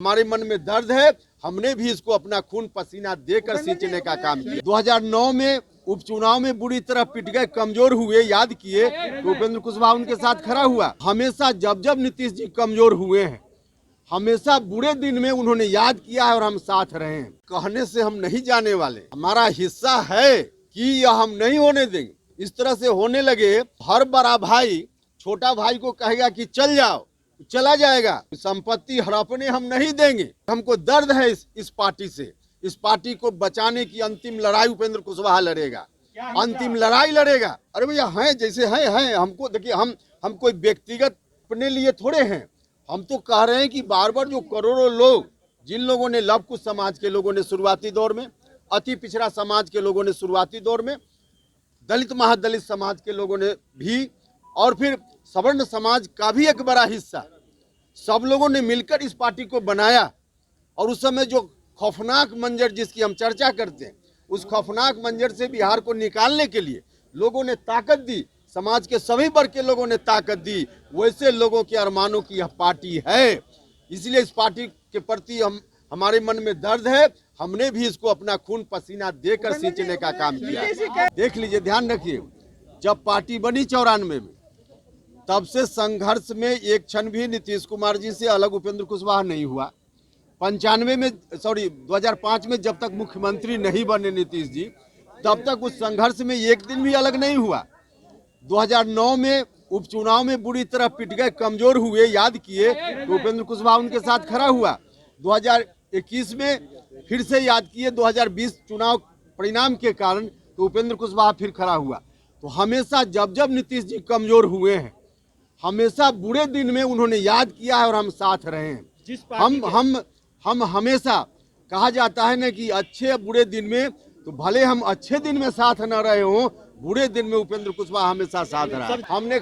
हमारे मन में दर्द है, हमने भी इसको अपना खून पसीना देकर सींचने का काम किया। 2009 में उपचुनाव में बुरी तरह पिट गए, कमजोर हुए, याद किए तो उपेंद्र कुशवाहा उनके साथ खड़ा हुआ। हमेशा जब जब नीतीश जी कमजोर हुए हैं, हमेशा बुरे दिन में उन्होंने याद किया है और हम साथ रहे हैं। कहने से हम नहीं जाने वाले, हमारा हिस्सा है कि यह हम नहीं होने देंगे। इस तरह से होने लगे, हर बड़ा भाई छोटा भाई को कहेगा कि चल जाओ, चला जाएगा। संपत्ति हड़पने हम नहीं देंगे। हमको दर्द है इस पार्टी से। इस पार्टी को बचाने की अंतिम लड़ाई उपेंद्र कुशवाहा लड़ेगा, अंतिम लड़ाई लड़ेगा। अरे भैया हैं जैसे हैं, हमको देखिए, हम कोई व्यक्तिगत अपने लिए थोड़े हैं। हम तो कह रहे हैं कि बार बार जो करोड़ों लोग, जिन लोगों ने लव कुश समाज के लोगों ने शुरुआती दौर में, अति पिछड़ा समाज के लोगों ने शुरुआती दौर में, दलित महादलित समाज के लोगों ने भी, और फिर सवर्ण समाज का भी एक बड़ा हिस्सा, सब लोगों ने मिलकर इस पार्टी को बनाया। और उस समय जो खौफनाक मंजर जिसकी हम चर्चा करते हैं, उस खौफनाक मंजर से बिहार को निकालने के लिए लोगों ने ताकत दी, समाज के सभी वर्ग के लोगों ने ताकत दी। वैसे लोगों के अरमानों की यह पार्टी है। इसलिए इस पार्टी के प्रति हमारे मन में दर्द है। हमने भी इसको अपना खून पसीना देकर सींचने का काम किया। देख लीजिए, ध्यान रखिए, जब पार्टी बनी 94 में, तब से संघर्ष में एक क्षण भी नीतीश कुमार जी से अलग उपेंद्र कुशवाहा नहीं हुआ। 2005 में जब तक मुख्यमंत्री नहीं बने नीतीश जी, तब तक उस संघर्ष में एक दिन भी अलग नहीं हुआ। 2009 में उपचुनाव में बुरी तरह पिट गए, कमजोर हुए, याद किए तो उपेंद्र कुशवाहा उनके साथ खड़ा हुआ। 2021 में फिर से याद किए, 2020 चुनाव परिणाम के कारण तो उपेंद्र कुशवाहा फिर खड़ा हुआ। तो हमेशा जब जब नीतीश जी कमजोर हुए हैं, हमेशा बुरे दिन में उन्होंने याद किया है और हम साथ रहे हैं। हम हमेशा, कहा जाता है ना कि अच्छे बुरे दिन में, तो भले हम अच्छे दिन में साथ न रहे हों, बुरे दिन में उपेंद्र कुशवाहा हमेशा साथ रहा। हमने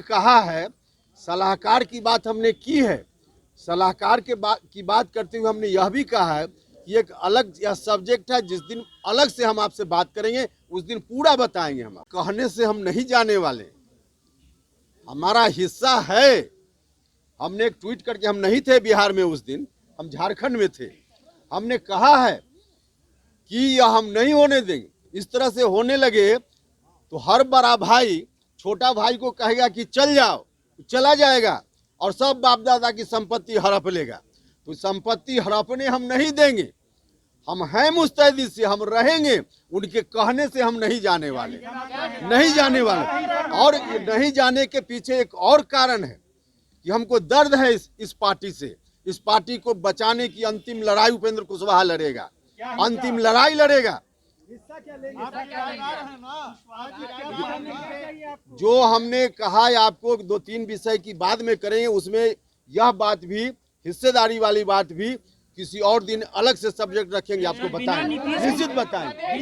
कहा है, सलाहकार की बात हमने की है। सलाहकार की बात करते हुए हमने यह भी कहा है कि एक अलग यह सब्जेक्ट है, जिस दिन अलग से हम आपसे बात करेंगे उस दिन पूरा बताएंगे। हम कहने से हम नहीं जाने वाले, हमारा हिस्सा है। हमने एक ट्वीट करके, हम नहीं थे बिहार में उस दिन, हम झारखंड में थे, हमने कहा है कि यह हम नहीं होने देंगे। इस तरह से होने लगे तो हर बड़ा भाई छोटा भाई को कहेगा कि चल जाओ, चला जाएगा और सब बाप दादा की संपत्ति हड़प लेगा। तो संपत्ति हड़पने हम नहीं देंगे। हम हैं मुस्तैदी से, हम रहेंगे। उनके कहने से हम नहीं जाने वाले, नहीं जाने वाले। और नहीं जाने के पीछे एक और कारण है कि हमको दर्द है इस पार्टी से। इस पार्टी को बचाने की अंतिम लड़ाई उपेंद्र कुशवाहा लड़ेगा, अंतिम लड़ाई लड़ेगा। जो हमने कहा है आपको 2-3 विषय की बाद में करेंगे, उसमें यह बात भी, हिस्सेदारी वाली बात भी किसी और दिन अलग से सब्जेक्ट रखेंगे, आपको बताएंगे, निश्चित बताएंगे।